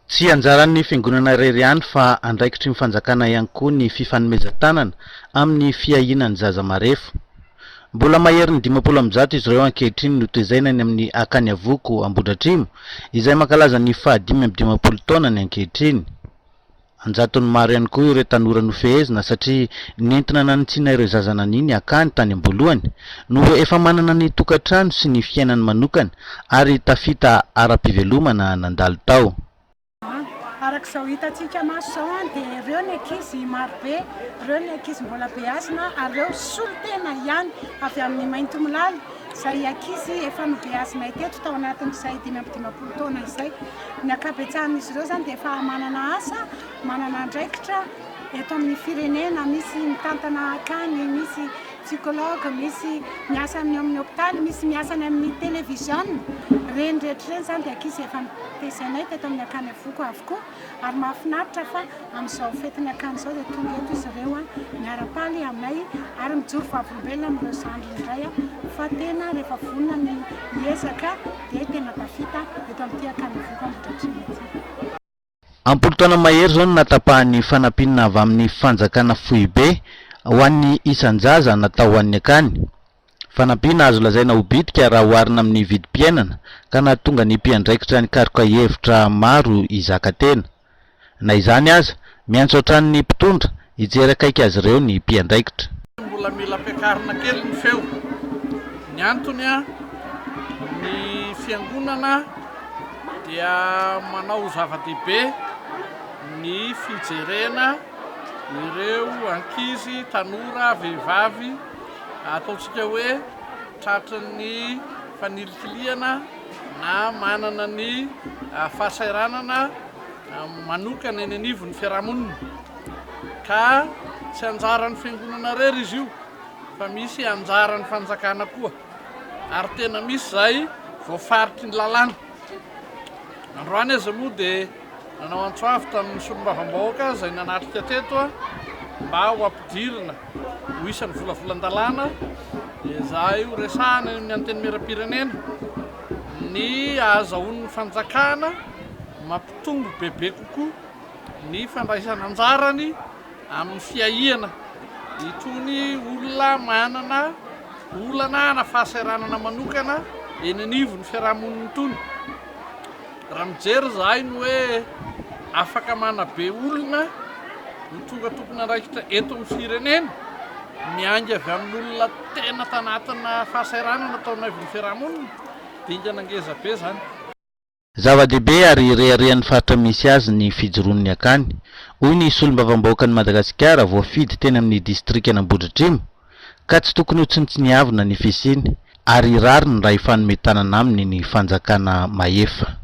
Tsy anjaran'ny fiangonana irery ihany fa andraikitry ny fanjakana ihany koa ny fifanomezan-tanana amin'ny fiahinan'ny zaza marefo. Mbola mahery ny 500 izy ireo ankehitriny no toezainany amin'ny akany avoko Ambohidratrimo izay mankalaza ny 550 taonany ankehitriny. Anjatony maro ihany koa ireo tanora nofehezina satria nentina nanitsina ireo zaza naniny akany tany am-boalohany no efa manana ny tokantrano sy ny fiainany manokana ary tafita ara-pivelomana nandalo tao. Arak'izao hitantsika maso zao dia ireo ny ankizy marobe, ireo ny ankizy mbola beazina ary ireo solotena ihany avy amin'ny Maintomolaly. Izay ankizy efa nobeazina teto tao anatin'izay 550 taona izay. Ny ankabetsahan'izy ireo zany dia efa manana asa, manana andraikitra eto amin'ny firenena, misy mitantana akany, misy psychologue, misy miasa amin'ny hôpitaly, misy miasa amin'ny télévision. Reny rehetra reny zany dia ankizy efa nitezanay teto amin'ny akany avoko avokoa ary mahafinaritra fa amin'izao fetiny akany izao dia tonga eto izy ireo miara-paly aminay ary mijoro fahavolombelona amin'ireo zandriny indray fa tena rehefa vonona ny miezaka dia tena tafita eto amin'ity akany avoko Ambohidratrimo ity. Ampolo taona mahery zao no natapahan'ny fanampinana avy amin'ny fanjakana Foibe ho an'ny isan-jaza natao ho an'ny akany. Fanampina azo lazaina ho bitika raha oharina amin'ny vidim-piainana ka nahatonga ny mpiandraikitra nikaroka hevitra maro izaka tena. Na izany aza miantso hatrany mpitondra hijery akaiky azy ireo ny mpiandraikitra. Mbola mila ampiakarina kely ny feo. Ny antony ny fiangonana dia manao zava-dehibe ny fijerena ireo ankizy, tanora, vehivavy ataontsika hoe tratran'ny fanilikiliana na manana ny fahasairanana manokana eny anivon'ny fiarahamonina. Ka tsy anjaran'ny fiangonana irery izy io fa misy anjaran'ny fanjakana koa ary tena misy zay voafaritry ny lalàna. Androany aza moa dia nanao antsoavy tamin'ny solombavam-bahoaka izay nanatrika teto mba ho ampidirina ho isan'ny volavolan-dalàna dia za io resahana amin'ny anteny miram-pirenena ny ahazahoan'ny fanjakana mampitombo bebe kokoa ny fandraisana anjarany amin'ny fiahiana itony olona manana olana na fahasairanana manokana eny anivon'ny fiarahamonina itony. Raha mijery zahay no hoe afaka manabe olona no tonga tokony andraikitra eto amin'ny firenena miangy avy amin'olona tena tanatina fahasairanana atao anivon'ny fiarahamonina dia nangeza be zany. Zava-dehibe ary reharehan'ny faritra misy azy ny fijoroan'ny akany. Hoy ny solombavam-bahoakan'i Madagasikara voafidy teny amin'ny distrikana Ambohidratrimo ka tsy tokony ho tsinitsiniavina ny fisiany ary rariny raha ifanometanana aminy ny fanjakana Maefa.